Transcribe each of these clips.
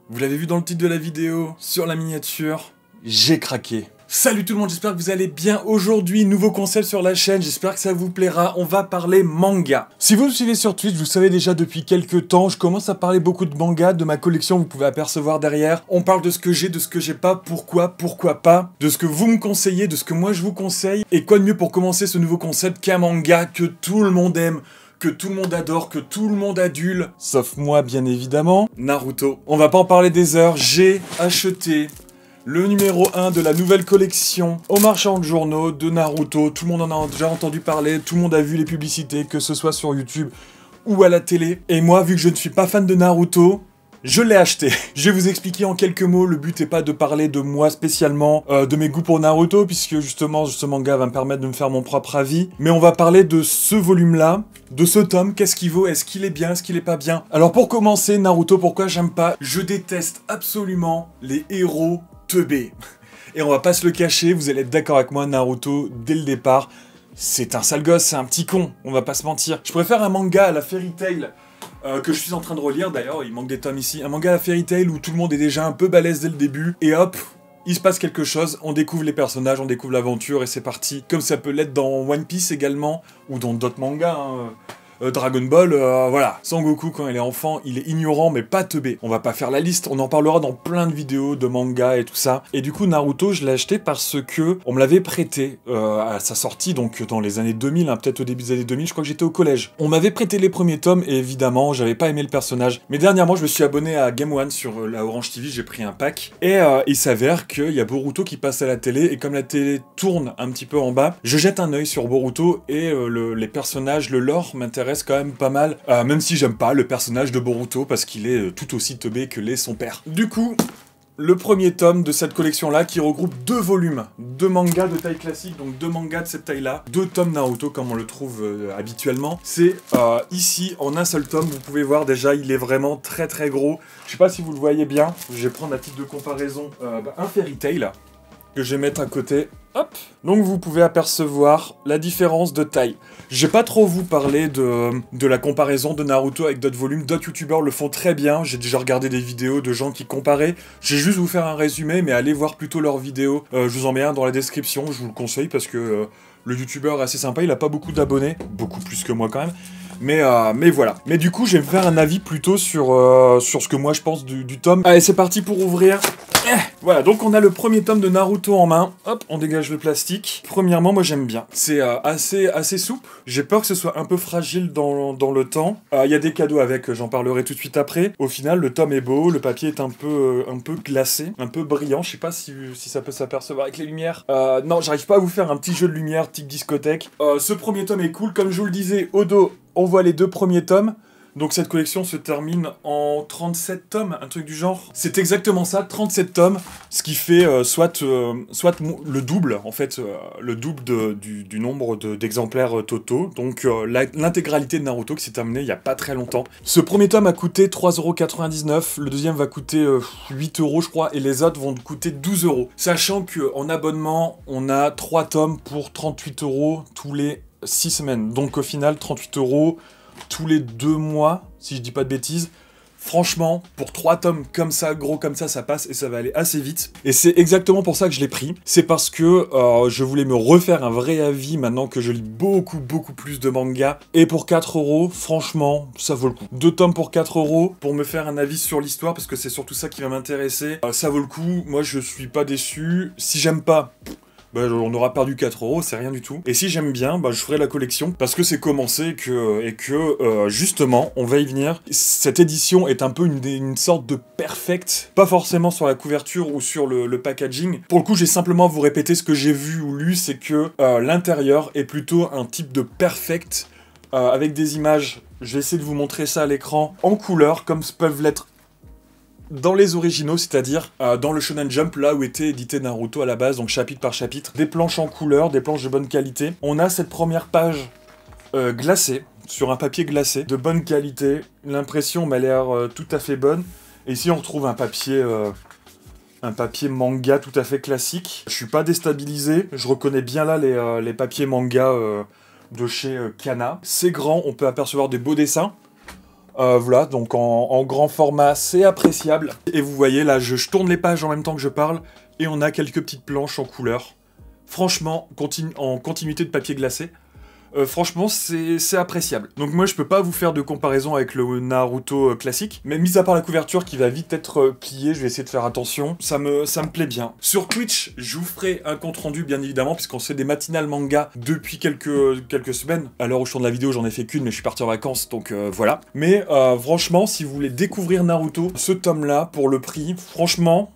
Vous l'avez vu dans le titre de la vidéo, sur la miniature, j'ai craqué. Salut tout le monde, j'espère que vous allez bien. Aujourd'hui, nouveau concept sur la chaîne, j'espère que ça vous plaira. On va parler manga. Si vous me suivez sur Twitch, vous savez déjà depuis quelques temps, je commence à parler beaucoup de manga, de ma collection, vous pouvez apercevoir derrière. On parle de ce que j'ai, de ce que j'ai pas, pourquoi pas, de ce que vous me conseillez, de ce que moi je vous conseille. Et quoi de mieux pour commencer ce nouveau concept qu'un manga que tout le monde aime, que tout le monde adore, que tout le monde adule, sauf moi bien évidemment, Naruto. On va pas en parler des heures, j'ai acheté le numéro 1 de la nouvelle collection au marchand de journaux de Naruto. Tout le monde en a déjà entendu parler, tout le monde a vu les publicités, que ce soit sur YouTube ou à la télé. Et moi, vu que je ne suis pas fan de Naruto, je l'ai acheté. Je vais vous expliquer en quelques mots, le but n'est pas de parler de moi spécialement, de mes goûts pour Naruto, puisque justement ce manga va me permettre de me faire mon propre avis. Mais on va parler de ce volume-là, de ce tome, qu'est-ce qu'il vaut, est-ce qu'il est bien, est-ce qu'il est pas bien. Alors pour commencer, Naruto, pourquoi j'aime pas? Je déteste absolument les héros teubé. Et on va pas se le cacher, vous allez être d'accord avec moi, Naruto, dès le départ, c'est un sale gosse, c'est un petit con, on va pas se mentir. Je préfère un manga à la Fairy Tail, que je suis en train de relire, d'ailleurs, il manque des tomes ici, un manga à la Fairy Tail où tout le monde est déjà un peu balèze dès le début, et hop, il se passe quelque chose, on découvre les personnages, on découvre l'aventure, et c'est parti. Comme ça peut l'être dans One Piece également, ou dans d'autres mangas, hein. Dragon Ball, voilà. Sangoku, quand il est enfant, il est ignorant, mais pas teubé. On va pas faire la liste, on en parlera dans plein de vidéos, de mangas et tout ça. Et du coup, Naruto, je l'ai acheté parce que on me l'avait prêté à sa sortie, donc dans les années 2000, hein, peut-être au début des années 2000, je crois que j'étais au collège. On m'avait prêté les premiers tomes, et évidemment, j'avais pas aimé le personnage. Mais dernièrement, je me suis abonné à Game One sur la Orange TV, j'ai pris un pack. Et il s'avère qu'il y a Boruto qui passe à la télé, et comme la télé tourne un petit peu en bas, je jette un œil sur Boruto, et les personnages, le lore m'intéresse quand même pas mal, même si j'aime pas le personnage de Boruto parce qu'il est tout aussi teubé que l'est son père. Du coup, le premier tome de cette collection-là qui regroupe deux volumes, deux mangas de taille classique, donc deux mangas de cette taille-là, deux tomes Naruto comme on le trouve habituellement. C'est ici en un seul tome, vous pouvez voir déjà, il est vraiment très très gros. Je sais pas si vous le voyez bien, je vais prendre à titre de comparaison un Fairy Tail que je vais mettre à côté. Hop. Donc vous pouvez apercevoir la différence de taille. Je vais pas trop vous parler de la comparaison de Naruto avec d'autres volumes. D'autres youtubeurs le font très bien. J'ai déjà regardé des vidéos de gens qui comparaient. Je vais juste vous faire un résumé, mais allez voir plutôt leurs vidéos. Je vous en mets un dans la description, je vous le conseille parce que le youtubeur est assez sympa. Il a pas beaucoup d'abonnés, beaucoup plus que moi quand même. Mais voilà. Mais du coup, je vais me faire un avis plutôt sur ce que moi je pense du tome. Allez, c'est parti pour ouvrir. Voilà, donc on a le premier tome de Naruto en main. Hop, on dégage le plastique. Premièrement, moi j'aime bien. C'est assez souple. J'ai peur que ce soit un peu fragile dans le temps. Il y a des cadeaux avec, j'en parlerai tout de suite après. Au final, le tome est beau, le papier est un peu glacé, un peu brillant. Je sais pas si ça peut s'apercevoir avec les lumières. Non, j'arrive pas à vous faire un petit jeu de lumière type discothèque. Ce premier tome est cool, comme je vous le disais, au dos, on voit les deux premiers tomes. Donc cette collection se termine en 37 tomes, un truc du genre. C'est exactement ça, 37 tomes, ce qui fait soit le double, en fait, le double du nombre d'exemplaires totaux. Donc l'intégralité de Naruto qui s'est terminée il y a pas très longtemps. Ce premier tome a coûté 3,99 €, le deuxième va coûter 8 € je crois, et les autres vont coûter 12 €. Sachant qu'en abonnement, on a 3 tomes pour 38 € tous les 6 semaines. Donc au final, 38 € tous les 2 mois, si je dis pas de bêtises. Franchement, pour 3 tomes comme ça, gros comme ça passe et ça va aller assez vite. Et c'est exactement pour ça que je l'ai pris. C'est parce que je voulais me refaire un vrai avis maintenant que je lis beaucoup plus de mangas. Et pour 4 €, franchement, ça vaut le coup. 2 tomes pour 4 € pour me faire un avis sur l'histoire, parce que c'est surtout ça qui va m'intéresser. Ça vaut le coup, moi je suis pas déçu. Si j'aime pas, on aura perdu 4 €, c'est rien du tout. Et si j'aime bien, je ferai la collection, parce que c'est commencé et que justement, on va y venir. Cette édition est un peu une sorte de perfect, pas forcément sur la couverture ou sur le packaging. Pour le coup, j'ai simplement à vous répéter ce que j'ai vu ou lu, c'est que l'intérieur est plutôt un type de perfect, avec des images, je vais essayer de vous montrer ça à l'écran, en couleur, comme peuvent l'être dans les originaux, c'est-à-dire dans le Shonen Jump, là où était édité Naruto à la base, donc chapitre par chapitre, des planches en couleur, des planches de bonne qualité. On a cette première page glacée, sur un papier glacé, de bonne qualité. L'impression m'a l'air tout à fait bonne. Et ici, on retrouve un papier manga tout à fait classique. Je suis pas déstabilisé, je reconnais bien là les papiers manga de chez Kana. C'est grand, on peut apercevoir des beaux dessins. Voilà, donc en grand format, c'est appréciable. Et vous voyez, là, je tourne les pages en même temps que je parle, et on a quelques petites planches en couleur. Franchement, en continuité de papier glacé. Franchement, c'est appréciable. Donc moi, je peux pas vous faire de comparaison avec le Naruto classique, mais mis à part la couverture qui va vite être pliée, je vais essayer de faire attention. Ça me plaît bien. Sur Twitch, je vous ferai un compte rendu, bien évidemment, puisqu'on fait des matinales manga depuis quelques semaines. À l'heure où je tourne la vidéo, j'en ai fait qu'une, mais je suis parti en vacances, donc voilà. Mais franchement, si vous voulez découvrir Naruto, ce tome-là, pour le prix, franchement,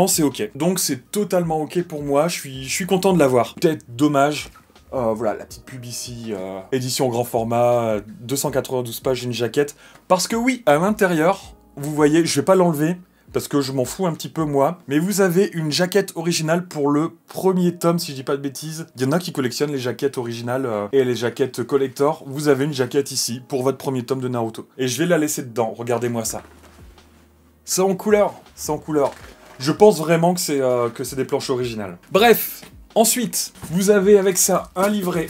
c'est ok. Donc c'est totalement ok pour moi, je suis content de l'avoir. Peut-être dommage. Voilà, la petite pub ici, édition grand format, 292 pages, une jaquette. Parce que oui, à l'intérieur, vous voyez, je vais pas l'enlever, parce que je m'en fous un petit peu moi, mais vous avez une jaquette originale pour le premier tome, si je dis pas de bêtises. Il y en a qui collectionnent les jaquettes originales et les jaquettes collector. Vous avez une jaquette ici, pour votre premier tome de Naruto. Et je vais la laisser dedans, regardez-moi ça. C'est en couleur, c'est en couleur. Je pense vraiment que c'est des planches originales. Bref. Ensuite, vous avez avec ça un livret.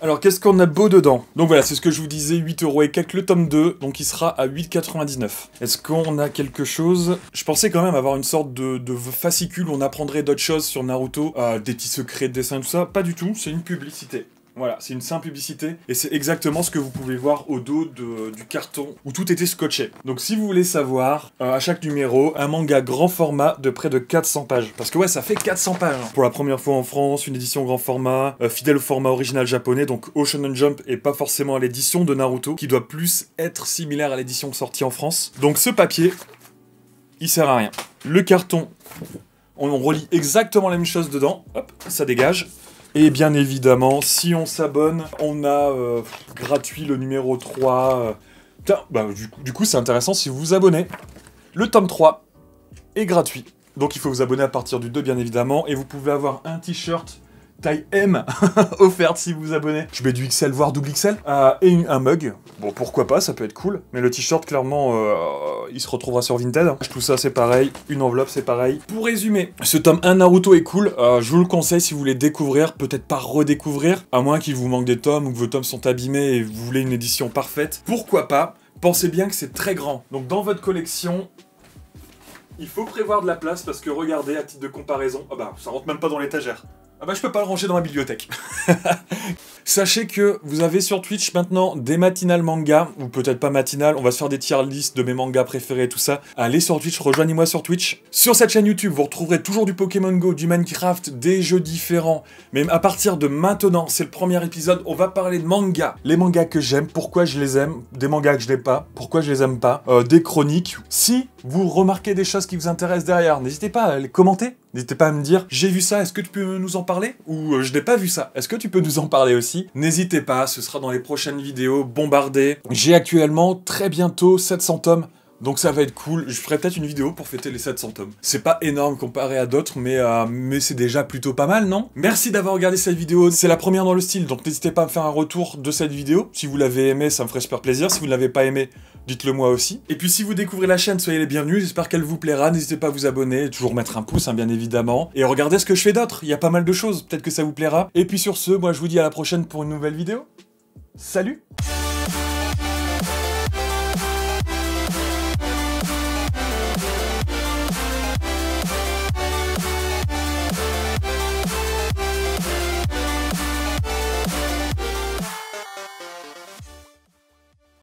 Alors, qu'est-ce qu'on a beau dedans? Donc voilà, c'est ce que je vous disais, 8 € et quelques, le tome 2, donc il sera à 8,99 €. Est-ce qu'on a quelque chose? Je pensais quand même avoir une sorte de fascicule où on apprendrait d'autres choses sur Naruto, des petits secrets de dessin, tout ça. Pas du tout, c'est une publicité. Voilà, c'est une simple publicité, et c'est exactement ce que vous pouvez voir au dos du carton, où tout était scotché. Donc si vous voulez savoir, à chaque numéro, un manga grand format de près de 400 pages. Parce que ouais, ça fait 400 pages. Hein. Pour la première fois en France, une édition grand format, fidèle au format original japonais, donc au Shonen Jump, et pas forcément à l'édition de Naruto, qui doit plus être similaire à l'édition sortie en France. Donc ce papier, il sert à rien. Le carton, on relit exactement la même chose dedans, hop, ça dégage. Et bien évidemment, si on s'abonne, on a gratuit le numéro 3. Putain, bah, du coup, c'est intéressant si vous vous abonnez. Le tome 3 est gratuit. Donc il faut vous abonner à partir du 2, bien évidemment. Et vous pouvez avoir un t-shirt taille M offerte si vous vous abonnez. Je mets du XL, voire double XL. Et un mug. Bon, pourquoi pas, ça peut être cool. Mais le t-shirt, clairement, il se retrouvera sur Vinted. Tout ça, c'est pareil. Une enveloppe, c'est pareil. Pour résumer, ce tome 1 Naruto est cool. Je vous le conseille si vous voulez découvrir, peut-être pas redécouvrir. À moins qu'il vous manque des tomes ou que vos tomes sont abîmés et vous voulez une édition parfaite. Pourquoi pas? Pensez bien que c'est très grand. Donc dans votre collection, il faut prévoir de la place parce que regardez, à titre de comparaison, ah bah, ça rentre même pas dans l'étagère. Ah bah je peux pas le ranger dans ma bibliothèque. Sachez que vous avez sur Twitch maintenant des matinales manga, ou peut-être pas matinales, on va se faire des tier lists de mes mangas préférés et tout ça. Allez sur Twitch, rejoignez-moi sur Twitch. Sur cette chaîne YouTube, vous retrouverez toujours du Pokémon Go, du Minecraft, des jeux différents. Mais à partir de maintenant, c'est le premier épisode, on va parler de manga. Les mangas que j'aime, pourquoi je les aime, des mangas que je n'aime pas, pourquoi je les aime pas, des chroniques. Si vous remarquez des choses qui vous intéressent derrière, n'hésitez pas à les commenter. N'hésitez pas à me dire, j'ai vu ça, est-ce que tu peux nous en parler? Ou je n'ai pas vu ça, est-ce que tu peux nous en parler aussi? N'hésitez pas, ce sera dans les prochaines vidéos, bombardées. J'ai actuellement très bientôt 700 tomes, donc ça va être cool. Je ferai peut-être une vidéo pour fêter les 700 tomes. C'est pas énorme comparé à d'autres, mais c'est déjà plutôt pas mal, non? Merci d'avoir regardé cette vidéo, c'est la première dans le style, donc n'hésitez pas à me faire un retour de cette vidéo. Si vous l'avez aimé, ça me ferait super plaisir. Si vous ne l'avez pas aimé, dites-le moi aussi. Et puis si vous découvrez la chaîne, soyez les bienvenus, j'espère qu'elle vous plaira, n'hésitez pas à vous abonner, toujours mettre un pouce, hein, bien évidemment. Et regardez ce que je fais d'autre, il y a pas mal de choses, peut-être que ça vous plaira. Et puis sur ce, moi je vous dis à la prochaine pour une nouvelle vidéo. Salut!